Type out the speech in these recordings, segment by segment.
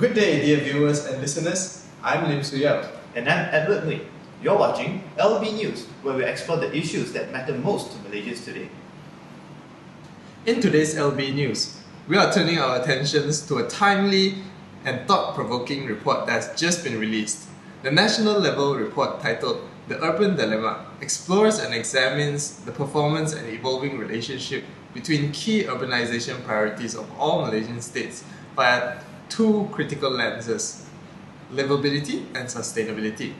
Good day, dear viewers and listeners. I'm Lim Xu Yao. And I'm Edward Ngui. You're watching LB News, where we explore the issues that matter most to Malaysians today. In today's LB News, we are turning our attentions to a timely and thought-provoking report that's just been released. The national level report titled The Urban Dilemma explores and examines the performance and evolving relationship between key urbanization priorities of all Malaysian states via two critical lenses: livability and sustainability.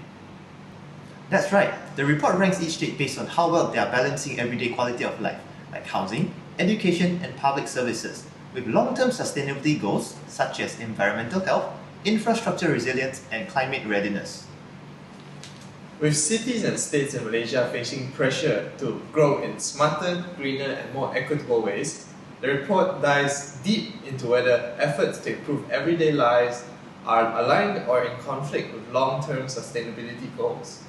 That's right. The report ranks each state based on how well they are balancing everyday quality of life, like housing, education, and public services, with long-term sustainability goals such as environmental health, infrastructure resilience, and climate readiness. With cities and states in Malaysia facing pressure to grow in smarter, greener, and more equitable ways, the report dives deep into whether efforts to improve everyday lives are aligned or in conflict with long-term sustainability goals.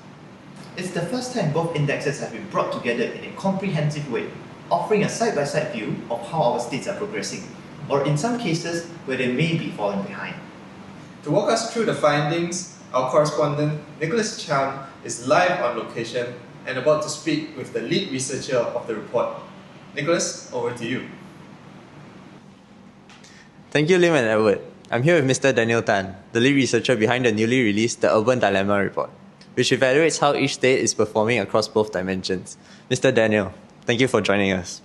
It's the first time both indexes have been brought together in a comprehensive way, offering a side-by-side view of how our states are progressing, or in some cases where they may be falling behind. To walk us through the findings, our correspondent Nicholas Chan is live on location and about to speak with the lead researcher of the report. Nicholas, over to you. Thank you, Lim and Edward. I'm here with Mr. Daniel Tan, the lead researcher behind the newly released The Urban Dilemma report, which evaluates how each state is performing across both dimensions. Mr. Daniel, thank you for joining us.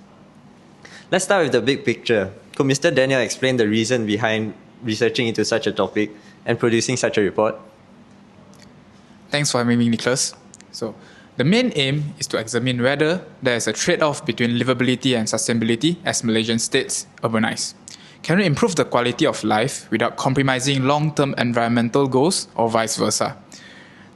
Let's start with the big picture. Could Mr. Daniel explain the reason behind researching into such a topic and producing such a report? Thanks for having me, Nicholas. So, the main aim is to examine whether there is a trade-off between livability and sustainability as Malaysian states urbanize. Can we improve the quality of life without compromising long-term environmental goals or vice versa?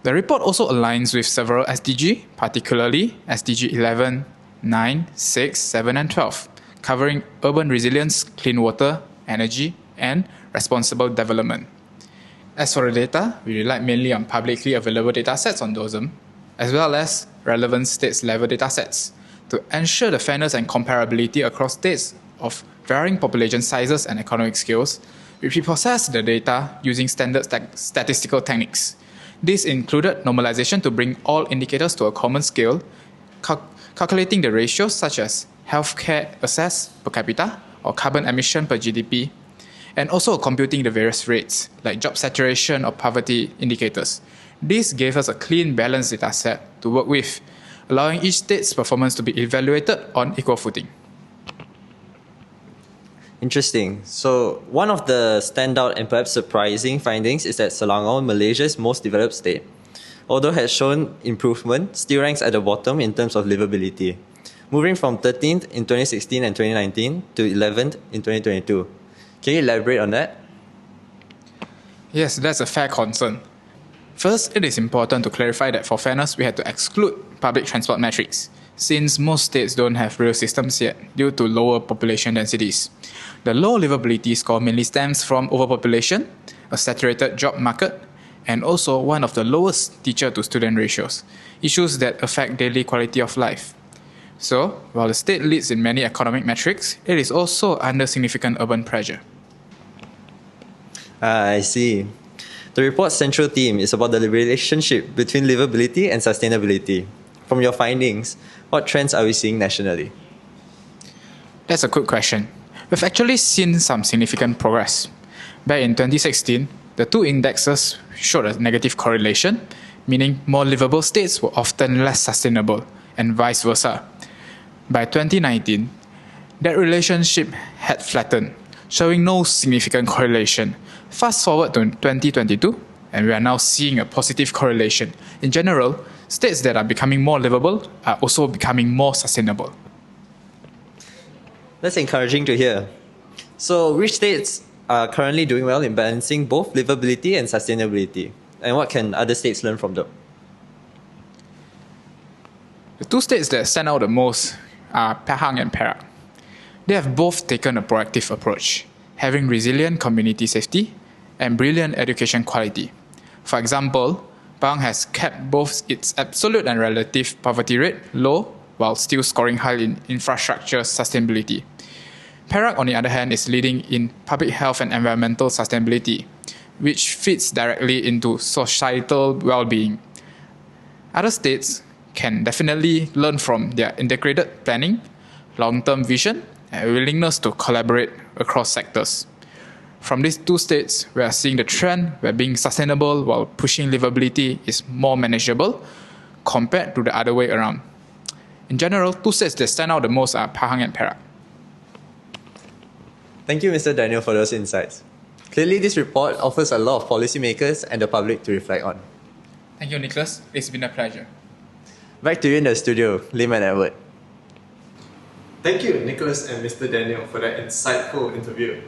The report also aligns with several SDG, particularly SDG 11, 9, 6, 7 and 12, covering urban resilience, clean water, energy, and responsible development. As for the data, we rely mainly on publicly available datasets on DOSM, as well as relevant states-level datasets, to ensure the fairness and comparability across states of varying population sizes and economic scales. We process the data using standard statistical techniques. This included normalization to bring all indicators to a common scale, calculating the ratios such as healthcare access per capita or carbon emission per GDP, and also computing the various rates like job saturation or poverty indicators. This gave us a clean, balanced dataset to work with, allowing each state's performance to be evaluated on equal footing. Interesting. So, one of the standout and perhaps surprising findings is that Selangor, Malaysia's most developed state, although has shown improvement, still ranks at the bottom in terms of livability, moving from 13th in 2016 and 2019 to 11th in 2022. Can you elaborate on that? Yes, that's a fair concern. First, it is important to clarify that for fairness, we had to exclude public transport metrics, since most states don't have rail systems yet due to lower population densities. The low livability score mainly stems from overpopulation, a saturated job market, and also one of the lowest teacher-to-student ratios, issues that affect daily quality of life. So, while the state leads in many economic metrics, it is also under significant urban pressure. I see. The report's central theme is about the relationship between livability and sustainability. From your findings, what trends are we seeing nationally? That's a good question. We've actually seen some significant progress. Back in 2016, the two indexes showed a negative correlation, meaning more livable states were often less sustainable, and vice versa. By 2019, that relationship had flattened, showing no significant correlation. Fast forward to 2022, and we are now seeing a positive correlation. In general, states that are becoming more livable are also becoming more sustainable. That's encouraging to hear. So, which states are currently doing well in balancing both livability and sustainability? And what can other states learn from them? The two states that stand out the most are Pahang and Perak. They have both taken a proactive approach, having resilient community safety and brilliant education quality. For example, Pahang has kept both its absolute and relative poverty rate low while still scoring high in infrastructure sustainability. Perak, on the other hand, is leading in public health and environmental sustainability, which fits directly into societal well-being. Other states can definitely learn from their integrated planning, long-term vision, and willingness to collaborate across sectors. From these two states, we are seeing the trend where being sustainable while pushing livability is more manageable compared to the other way around. In general, two states that stand out the most are Pahang and Perak. Thank you, Mr. Daniel, for those insights. Clearly, this report offers a lot of policymakers and the public to reflect on. Thank you, Nicholas. It's been a pleasure. Back to you in the studio, Lim and Edward. Thank you, Nicholas and Mr. Daniel, for that insightful interview.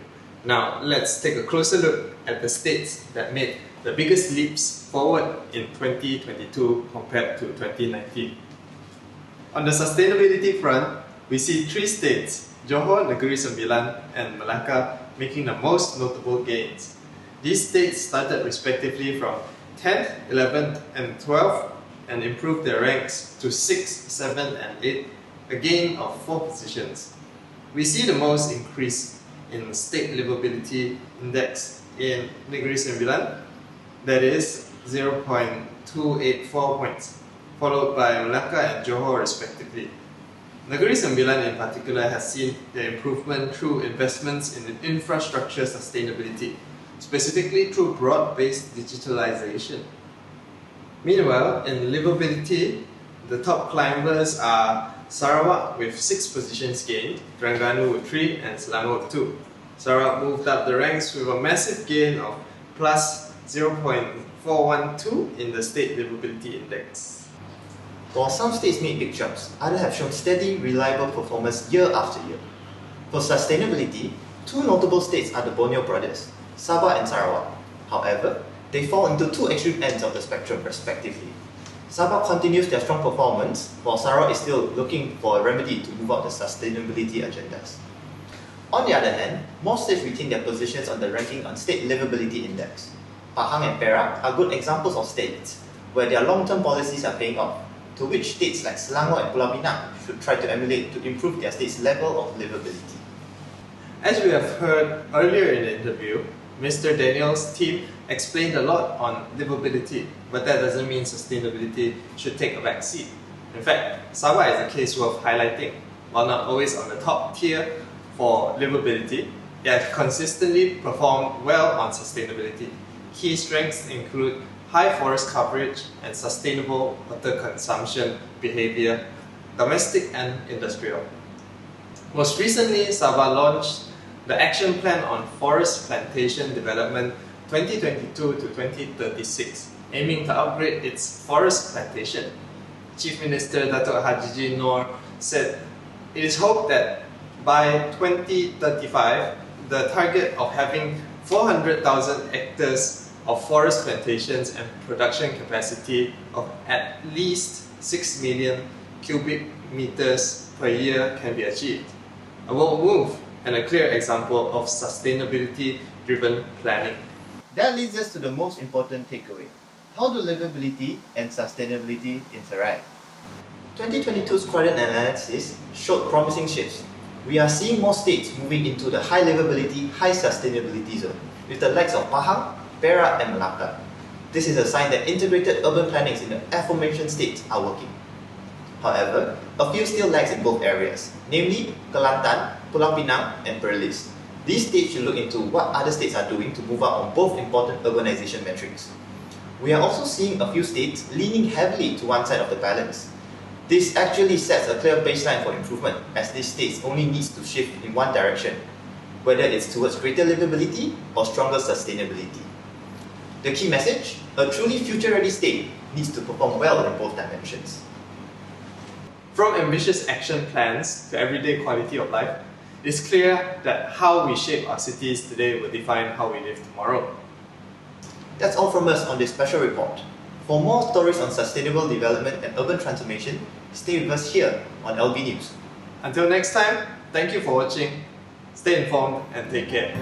Now, let's take a closer look at the states that made the biggest leaps forward in 2022 compared to 2019. On the sustainability front, we see three states, Johor, Negeri Sembilan, and Malacca, making the most notable gains. These states started respectively from 10th, 11th, and 12th and improved their ranks to 6, 7, and 8, a gain of 4 positions. We see the most increase in State Livability Index in Negeri Sembilan, that is 0.284 points, followed by Malacca and Johor respectively. Negeri Sembilan in particular has seen the improvement through investments in infrastructure sustainability, specifically through broad-based digitalization. Meanwhile, in livability, the top climbers are Sarawak with 6 positions gained, Terengganu with 3, and Selangor with 2. Sarawak moved up the ranks with a massive gain of plus 0.412 in the State Livability Index. While some states made big jumps, others have shown steady, reliable performance year after year. For sustainability, two notable states are the Borneo brothers, Sabah and Sarawak. However, they fall into two extreme ends of the spectrum respectively. Sabah continues their strong performance, while Sarawak is still looking for a remedy to move out the sustainability agendas. On the other hand, more states retain their positions on the ranking on State Livability Index. Pahang and Perak are good examples of states where their long-term policies are paying off, to which states like Selangor and Pulau Pinang should try to emulate to improve their state's level of livability. As we have heard earlier in the interview, Mr. Daniel's team explained a lot on livability, but that doesn't mean sustainability should take a back seat. In fact, Sabah is a case worth highlighting. While not always on the top tier for livability, it has consistently performed well on sustainability. Key strengths include high forest coverage and sustainable water consumption behavior, domestic and industrial. Most recently, Sabah launched the Action Plan on Forest Plantation Development 2022 to 2036, aiming to upgrade its forest plantation. Chief Minister Datuk Haji Noor said it is hoped that by 2035, the target of having 400,000 hectares of forest plantations and production capacity of at least 6 million cubic meters per year can be achieved. A bold move and a clear example of sustainability-driven planning. That leads us to the most important takeaway. How do livability and sustainability interact? 2022's quadrant analysis showed promising shifts. We are seeing more states moving into the high livability, high sustainability zone, with the likes of Pahang, Perak and Malacca. This is a sign that integrated urban plannings in the aforementioned states are working. However, a few still lags in both areas, namely Kelantan, Pulau Pinang and Perlis. These states should look into what other states are doing to move up on both important urbanization metrics. We are also seeing a few states leaning heavily to one side of the balance. This actually sets a clear baseline for improvement, as these states only needs to shift in one direction, whether it's towards greater livability or stronger sustainability. The key message? A truly future-ready state needs to perform well in both dimensions. From ambitious action plans to everyday quality of life, it's clear that how we shape our cities today will define how we live tomorrow. That's all from us on this special report. For more stories on sustainable development and urban transformation, stay with us here on LB News. Until next time, thank you for watching, stay informed and take care.